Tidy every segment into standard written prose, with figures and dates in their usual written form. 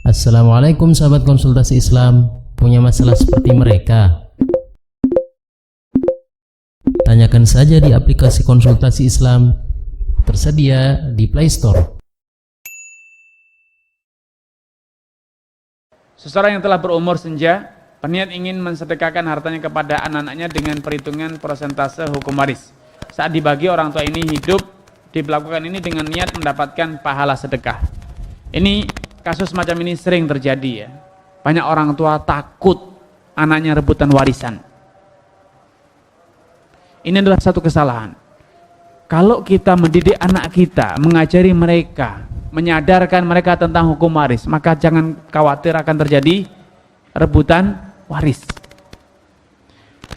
Assalamualaikum sahabat konsultasi Islam. Punya masalah seperti mereka? Tanyakan saja di aplikasi konsultasi Islam, tersedia di Play Store. Seseorang yang telah berumur senja, berniat ingin mensedekahkan hartanya kepada anak-anaknya dengan perhitungan persentase hukum waris. Saat dibagi, orang tua ini hidup, dilakukan ini dengan niat mendapatkan pahala sedekah. Ini kasus macam ini sering terjadi ya. Banyak orang tua takut anaknya rebutan warisan. Ini adalah satu kesalahan. Kalau kita mendidik anak kita, mengajari mereka, menyadarkan mereka tentang hukum waris, maka jangan khawatir akan terjadi rebutan waris.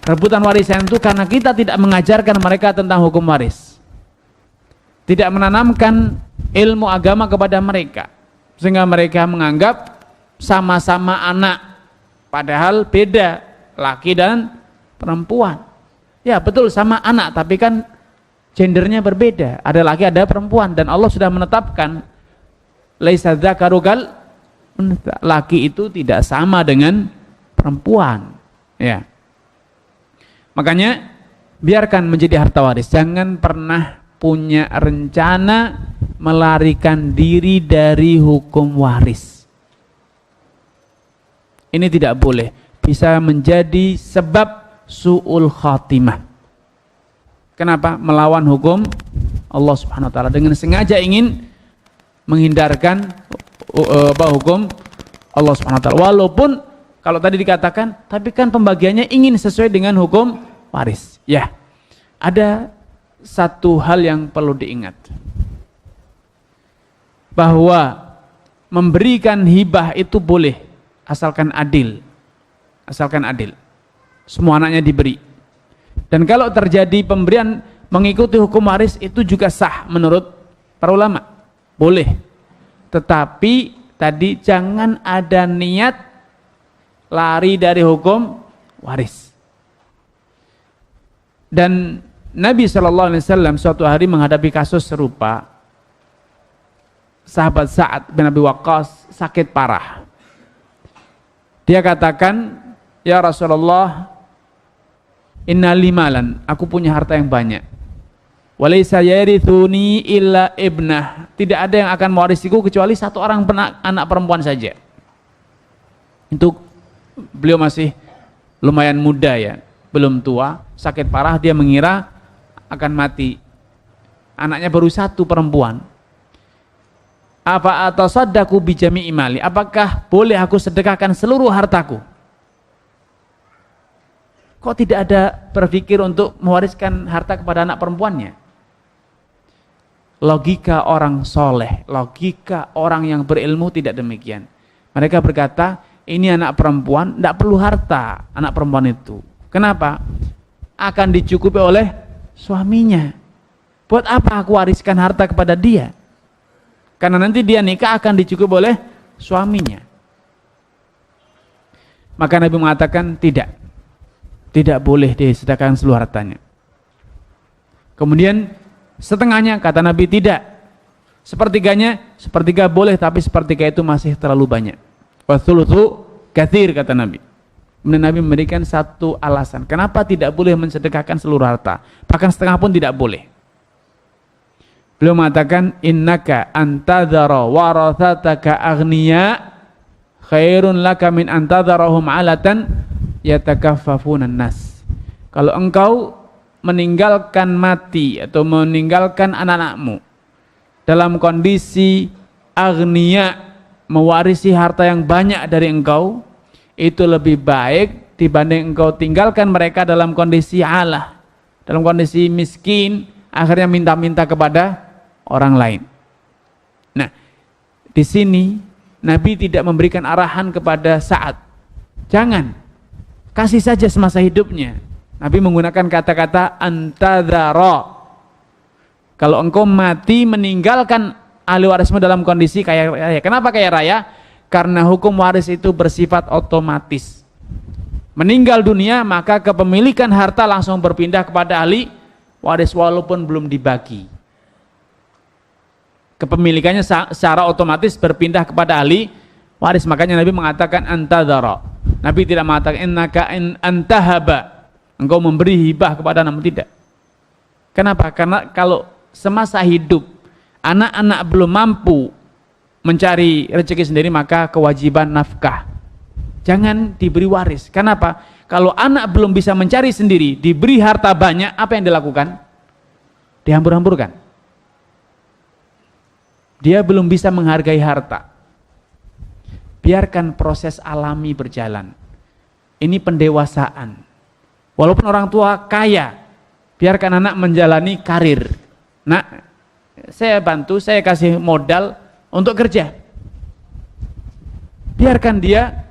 Rebutan warisan itu karena kita tidak mengajarkan mereka tentang hukum waris, tidak menanamkan ilmu agama kepada mereka, sehingga mereka menganggap sama-sama anak, padahal beda laki dan perempuan. Ya betul, sama anak, tapi kan gendernya berbeda, ada laki ada perempuan, dan Allah sudah menetapkan laisa dzakaru kal untha, laki itu tidak sama dengan perempuan ya. Makanya biarkan menjadi harta waris, jangan pernah punya rencana melarikan diri dari hukum waris. Ini tidak boleh, bisa menjadi sebab su'ul khatimah. Kenapa? Melawan hukum Allah Subhanahu wa taala, dengan sengaja ingin menghindarkan hukum Allah Subhanahu wa taala. Walaupun kalau tadi dikatakan, tapi kan pembagiannya ingin sesuai dengan hukum waris. Ya. Ada satu hal yang perlu diingat, bahwa memberikan hibah itu boleh asalkan adil. Asalkan adil. Semua anaknya diberi. Dan kalau terjadi pemberian mengikuti hukum waris itu juga sah menurut para ulama. Boleh. Tetapi tadi jangan ada niat lari dari hukum waris. Dan Nabi SAW suatu hari menghadapi kasus serupa. Sahabat Sa'ad bin Abi Waqqas sakit parah. Dia katakan, ya Rasulullah, inna limalan, aku punya harta yang banyak. Walaysa yarithuni illa ibnah, tidak ada yang akan mewarisiku kecuali satu orang anak perempuan saja. Itu beliau masih lumayan muda ya, belum tua, sakit parah, dia mengira akan mati. Anaknya baru satu perempuan. Apa atasaddaqu bi jami'i mali, apakah boleh aku sedekahkan seluruh hartaku? Kok tidak ada berpikir untuk mewariskan harta kepada anak perempuannya? Logika orang soleh, logika orang yang berilmu tidak demikian. Mereka berkata, ini anak perempuan, tidak perlu harta anak perempuan itu. Kenapa? Akan dicukupi oleh suaminya. Buat apa aku wariskan harta kepada dia? Karena nanti dia nikah akan dicukupi oleh suaminya. Maka Nabi mengatakan tidak. Tidak boleh disedekahkan seluruh hartanya. Kemudian setengahnya, kata Nabi tidak. Sepertiganya, sepertiga boleh, tapi sepertiga itu masih terlalu banyak. Wathuluthu katsir, kata Nabi. Kemudian Nabi memberikan satu alasan kenapa tidak boleh mensedekahkan seluruh harta, bahkan setengah pun tidak boleh. Beliau mengatakan, innaka antadzara warathataka aghniya khairun laka min antadzarahum alatan yatakaffafunan nas. Kalau engkau meninggalkan mati atau meninggalkan anak-anakmu dalam kondisi aghniya, mewarisi harta yang banyak dari engkau, itu lebih baik dibanding engkau tinggalkan mereka dalam kondisi alah, dalam kondisi miskin, akhirnya minta-minta kepada orang lain. Nah, di sini Nabi tidak memberikan arahan kepada Sa'ad, jangan, kasih saja semasa hidupnya. Nabi menggunakan kata-kata antadzara. Kalau engkau mati meninggalkan ahli warismu dalam kondisi kaya raya. Kenapa kaya raya? Karena hukum waris itu bersifat otomatis. Meninggal dunia, maka kepemilikan harta langsung berpindah kepada ahli waris walaupun belum dibagi. Kepemilikannya secara otomatis berpindah kepada ahli waris. Makanya Nabi mengatakan antadhara. Nabi tidak mengatakan innaka antahaba, engkau memberi hibah kepada anakmu, tidak. Kenapa? Karena kalau semasa hidup anak-anak belum mampu mencari rezeki sendiri, maka kewajiban nafkah jangan diberi waris. Kenapa? Kalau anak belum bisa mencari sendiri, diberi harta banyak, apa yang dilakukan? Dihambur-hamburkan. Dia belum bisa menghargai harta. Biarkan proses alami berjalan. Ini pendewasaan. Walaupun orang tua kaya, biarkan anak menjalani karir. Nak, saya bantu, saya kasih modal untuk kerja. Biarkan dia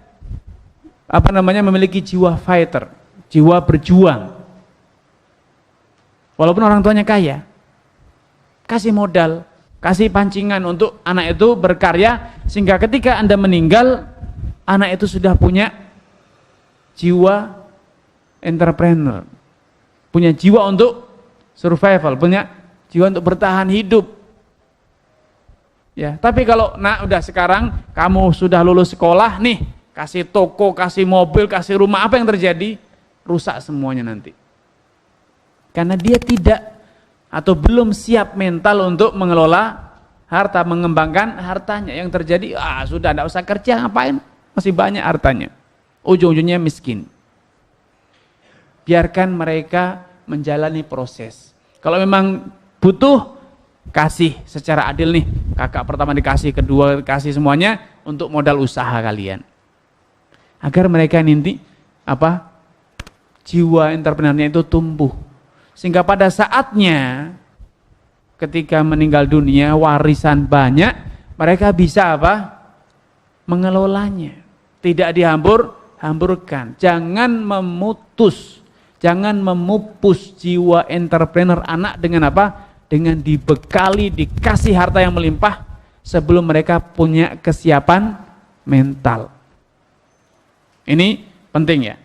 memiliki jiwa fighter, jiwa berjuang. Walaupun orang tuanya kaya, kasih modal, kasih pancingan untuk anak itu berkarya, sehingga ketika Anda meninggal, anak itu sudah punya jiwa entrepreneur, punya jiwa untuk survival, punya jiwa untuk bertahan hidup. Ya, tapi kalau udah sekarang kamu sudah lulus sekolah nih, kasih toko, kasih mobil, kasih rumah, apa yang terjadi? Rusak semuanya nanti. Karena dia tidak atau belum siap mental untuk mengelola harta, mengembangkan hartanya. Yang terjadi, sudah tidak usah kerja, ngapain? Masih banyak hartanya. Ujung-ujungnya miskin. Biarkan mereka menjalani proses. Kalau memang butuh, kasih secara adil nih. Kakak pertama dikasih, kedua dikasih, semuanya untuk modal usaha kalian. Agar mereka nanti jiwa entrepreneurnya itu tumbuh. Sehingga pada saatnya ketika meninggal dunia, warisan banyak, mereka bisa mengelolanya. Tidak dihambur-hamburkan. Jangan memupus jiwa entrepreneur anak dengan dengan dibekali, dikasih harta yang melimpah sebelum mereka punya kesiapan mental. Ini penting ya.